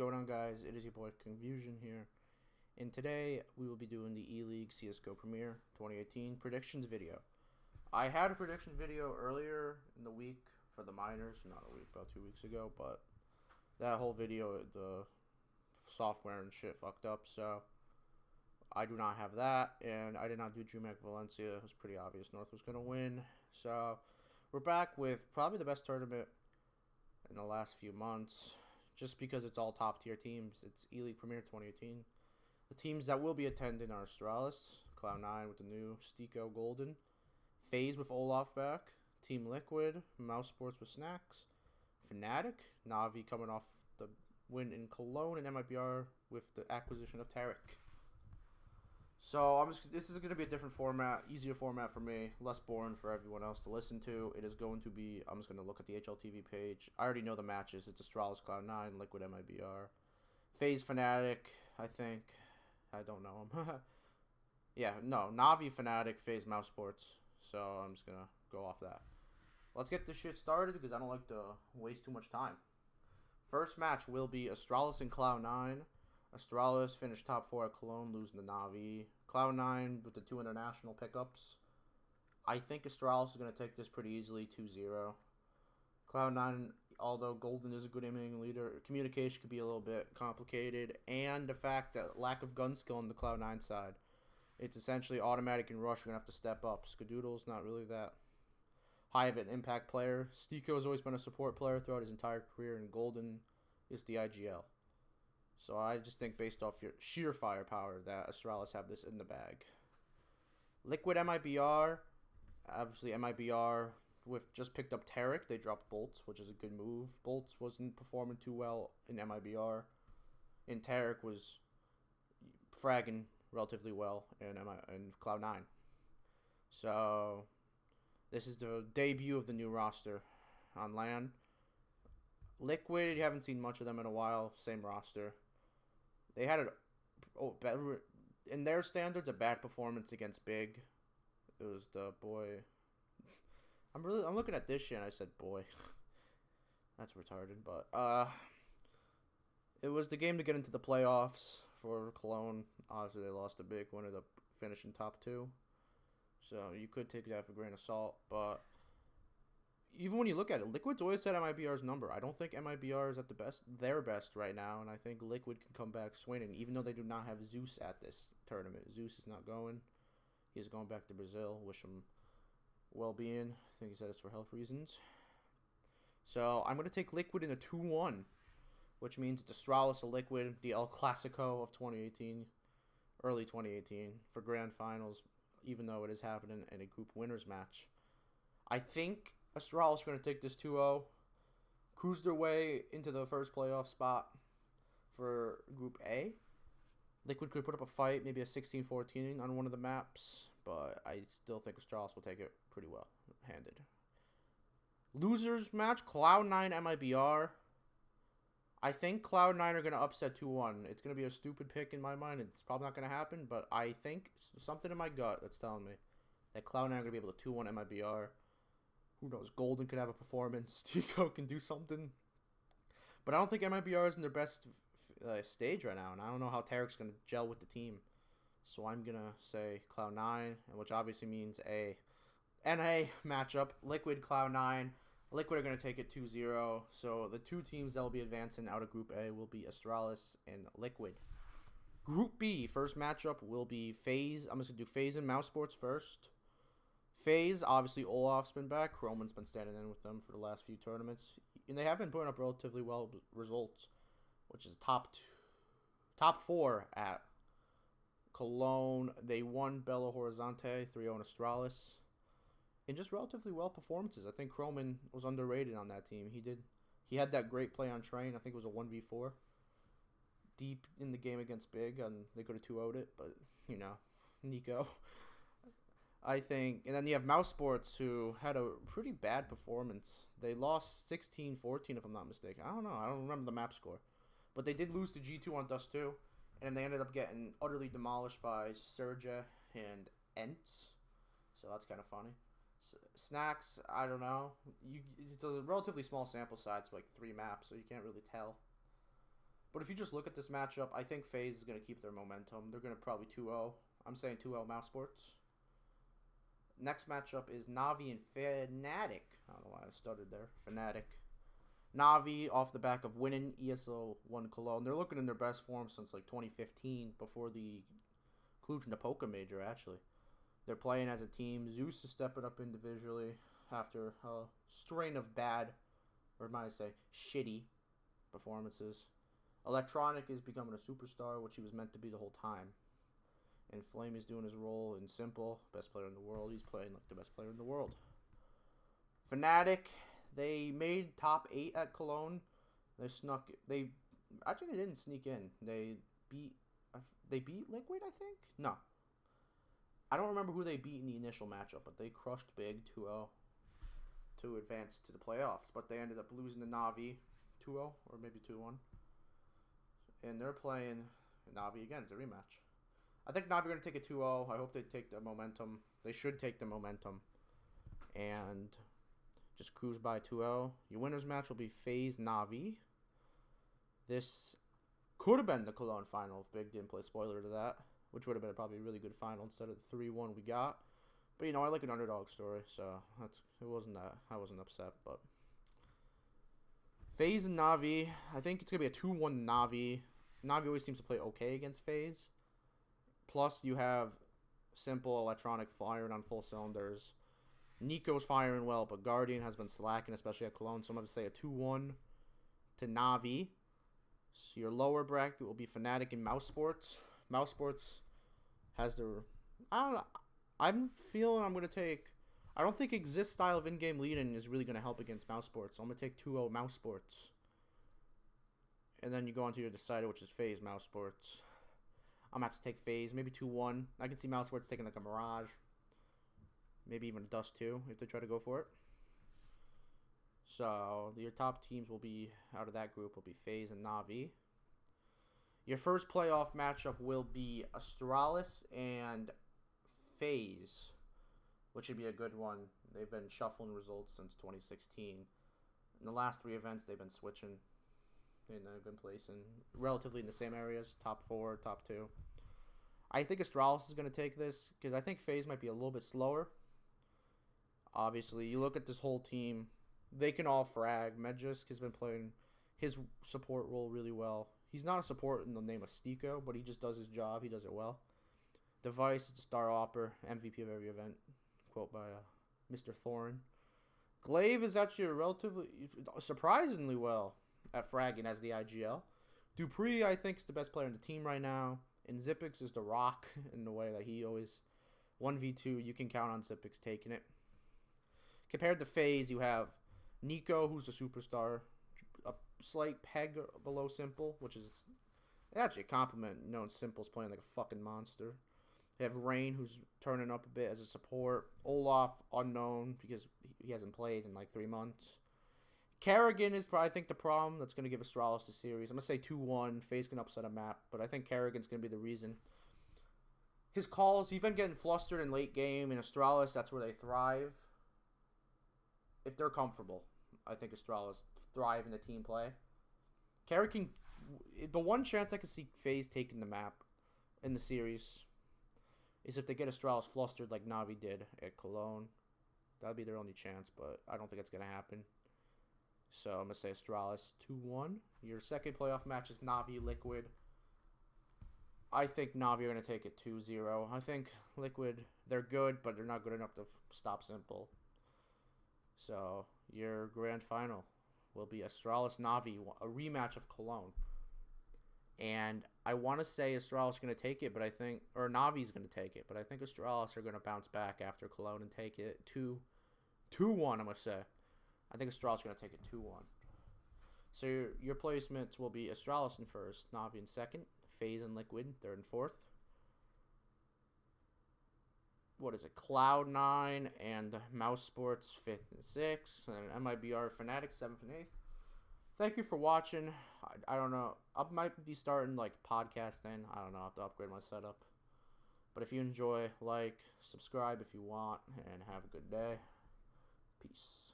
going on, guys? It is your boy Confusion here, and today we will be doing the Eleague CS:GO Premier 2018 predictions video. I had a prediction video earlier in the week for the minors, not a week, about 2 weeks ago, but that whole video, the software and shit fucked up, so I do not have that, and I did not do DreamHack Valencia. It was pretty obvious North was going to win, so we're back with probably the best tournament in the last few months. Just because it's all top tier teams. It's Eleague Premier 2018. The teams that will be attending are Astralis, Cloud9 with the new Stico Golden, FaZe with Olaf back, Team Liquid, Mouse Sports with Snacks, Fnatic, Navi coming off the win in Cologne, and MIBR with the acquisition of Tarek. So this is going to be a different format, easier format for me, less boring for everyone else to listen to. It is going to be, I'm just going to look at the HLTV page. I already know the matches. It's Astralis, Cloud9, Liquid, MIBR. FaZe, Fnatic, I think. I don't know them. Yeah, no, Navi, Fnatic, FaZe, Mouse Sports. So I'm just going to go off that. Let's get this shit started because I don't like to waste too much time. First match will be Astralis and Cloud9. Astralis finished top 4 at Cologne, losing to Navi. Cloud9 with the 2 international pickups. I think Astralis is going to take this pretty easily, 2-0. Cloud9, although Golden is a good aiming leader, communication could be a little bit complicated. And the fact that lack of gun skill on the Cloud9 side. It's essentially automatic and rush. You're going to have to step up. Skadoodle's not really that high of an impact player. Stico has always been a support player throughout his entire career, and Golden is the IGL. So I just think based off your sheer firepower that Astralis have this in the bag. Liquid MIBR. Obviously MIBR with just picked up Tarek. They dropped Bolts, which is a good move. Bolts wasn't performing too well in MIBR. And Tarek was fragging relatively well in Cloud9. So this is the debut of the new roster on LAN. Liquid, you haven't seen much of them in a while. Same roster. They had in their standards a bad performance against Big. It was the boy. I'm looking at this shit and I said boy. That's retarded, but it was the game to get into the playoffs for Cologne. Obviously they lost a Big, one of the finishing top 2. So you could take that for a grain of salt, but even when you look at it, Liquid's always said MIBR's number. I don't think MIBR is at their best right now, and I think Liquid can come back swinging, even though they do not have Zeus at this tournament. Zeus is not going. He's going back to Brazil. Wish him well-being. I think he said it's for health reasons. So I'm going to take Liquid in a 2-1, which means it's Astralis, a Liquid, the El Clasico of 2018, early 2018, for Grand Finals, even though it is happening in a group winners match. I think Astralis is going to take this 2-0, cruise their way into the first playoff spot for Group A. Liquid could put up a fight, maybe a 16-14 on one of the maps, but I still think Astralis will take it pretty well handed. Losers match, Cloud9 MIBR. I think Cloud9 are going to upset 2-1. It's going to be a stupid pick in my mind. It's probably not going to happen, but I think something in my gut that's telling me that Cloud9 are going to be able to 2-1 MIBR. Who knows? Golden could have a performance. Tico can do something. But I don't think MIBR is in their best stage right now. And I don't know how Tarek's going to gel with the team. So I'm going to say Cloud9, which obviously means a NA matchup. Liquid, Cloud9. Liquid are going to take it 2-0. So the two teams that will be advancing out of Group A will be Astralis and Liquid. Group B, first matchup will be FaZe. I'm just going to do FaZe and Mouse Sports first. FaZe, obviously Olaf's been back. Roman's been standing in with them for the last few tournaments. And they have been putting up relatively well results, which is top 4 at Cologne. They won Belo Horizonte, 3-0 in Astralis. And just relatively well performances. I think Roman was underrated on that team. He had that great play on Train. I think it was a 1v4. Deep in the game against Big, and they could have 2-0'd it, but, you know, Nico. I think, and then you have Mouse Sports, who had a pretty bad performance. They lost 16-14, if I'm not mistaken. I don't know. I don't remember the map score. But they did lose to G2 on Dust 2, and they ended up getting utterly demolished by Serja and Ents. So that's kind of funny. Snacks, I don't know. It's a relatively small sample size, like 3 maps, so you can't really tell. But if you just look at this matchup, I think FaZe is going to keep their momentum. They're going to probably 2-0. I'm saying 2-0 Mouse Sports. Next matchup is Navi and Fnatic. I don't know why I stuttered there. Fnatic. Navi off the back of winning ESL 1 Cologne. They're looking in their best form since like 2015, before the Cluj-Napoca major, actually. They're playing as a team. Zeus is stepping up individually after a strain of bad, or might I say, shitty performances. Electronic is becoming a superstar, which he was meant to be the whole time. And Flame is doing his role in Simple, best player in the world. He's playing like the best player in the world. Fnatic, they made top 8 at Cologne. They didn't sneak in. They beat Liquid, I think? No. I don't remember who they beat in the initial matchup, but they crushed big 2-0 to advance to the playoffs. But they ended up losing to Navi 2-0 or maybe 2-1. And they're playing Navi again. It's a rematch. I think Navi are going to take a 2-0. I hope they take the momentum. They should take the momentum. And just cruise by 2-0. Your winner's match will be FaZe Navi. This could have been the Cologne final if Big didn't play spoiler to that, which would have been probably a really good final instead of the 3-1 we got. But, you know, I like an underdog story, so I wasn't upset. But FaZe and Navi, I think it's going to be a 2-1 Navi. Navi always seems to play okay against FaZe. Plus, you have Simple, Electronic firing on full cylinders. Nico's firing well, but Guardian has been slacking, especially at Cologne. So I'm going to say a 2-1 to Navi. So your lower bracket will be Fnatic and Mouse Sports. Mouse Sports has their... I don't know. I'm feeling I'm going to take... I don't think Exist style of in-game leading is really going to help against Mouse Sports. So I'm going to take 2-0 Mouse Sports. And then you go on to your decider, which is FaZe Mouse Sports. I'm going to have to take FaZe. Maybe 2-1. I can see Mouse Sports taking like a Mirage. Maybe even a Dust 2 if they try to go for it. So your top teams will be, out of that group, will be FaZe and Navi. Your first playoff matchup will be Astralis and FaZe, which should be a good one. They've been shuffling results since 2016. In the last 3 events, they've been switching. And they've been placing relatively in the same areas, top 4, top 2. I think Astralis is going to take this because I think FaZe might be a little bit slower. Obviously, you look at this whole team, they can all frag. Medjisk has been playing his support role really well. He's not a support in the name of Stiko, but he just does his job. He does it well. Device is the star opper, MVP of every event. Quote by Mr. Thorne. Glaive is actually relatively, surprisingly well at fragging as the IGL. Dupree, I think, is the best player in the team right now. And Zippix is the rock in the way that he always 1v2. You can count on Zippix taking it. Compared to FaZe, you have Nico, who's a superstar, a slight peg below Simple, which is actually a compliment, knowing Simple's playing like a fucking monster. You have Rain, who's turning up a bit as a support. Olaf, unknown, because he hasn't played in like 3 months. Kerrigan is probably, I think, the problem that's going to give Astralis the series. I'm going to say 2-1. FaZe can upset a map, but I think Kerrigan's going to be the reason. His calls, he's been getting flustered in late game. In Astralis, that's where they thrive. If they're comfortable, I think Astralis thrive in the team play. Kerrigan, the one chance I could see FaZe taking the map in the series is if they get Astralis flustered like Navi did at Cologne. That would be their only chance, but I don't think it's going to happen. So I'm going to say Astralis 2-1. Your second playoff match is Navi Liquid. I think Navi are going to take it 2-0. I think Liquid, they're good, but they're not good enough to stop Simple. So your grand final will be Astralis Navi, a rematch of Cologne. And I want to say Astralis is going to take it, but I think, or Navi's going to take it, but I think Astralis are going to bounce back after Cologne and take it 2-1, I'm going to say. I think Astralis is going to take it 2-1. So your placements will be Astralis in first, Navi in second, FaZe and Liquid third and fourth. What is it? Cloud9 and Mouse Sports 5th and 6th, and MIBR Fnatic 7th and 8th. Thank you for watching. I don't know. I might be starting like podcasting. I don't know. I have to upgrade my setup. But if you enjoy, like, subscribe if you want, and have a good day. Peace.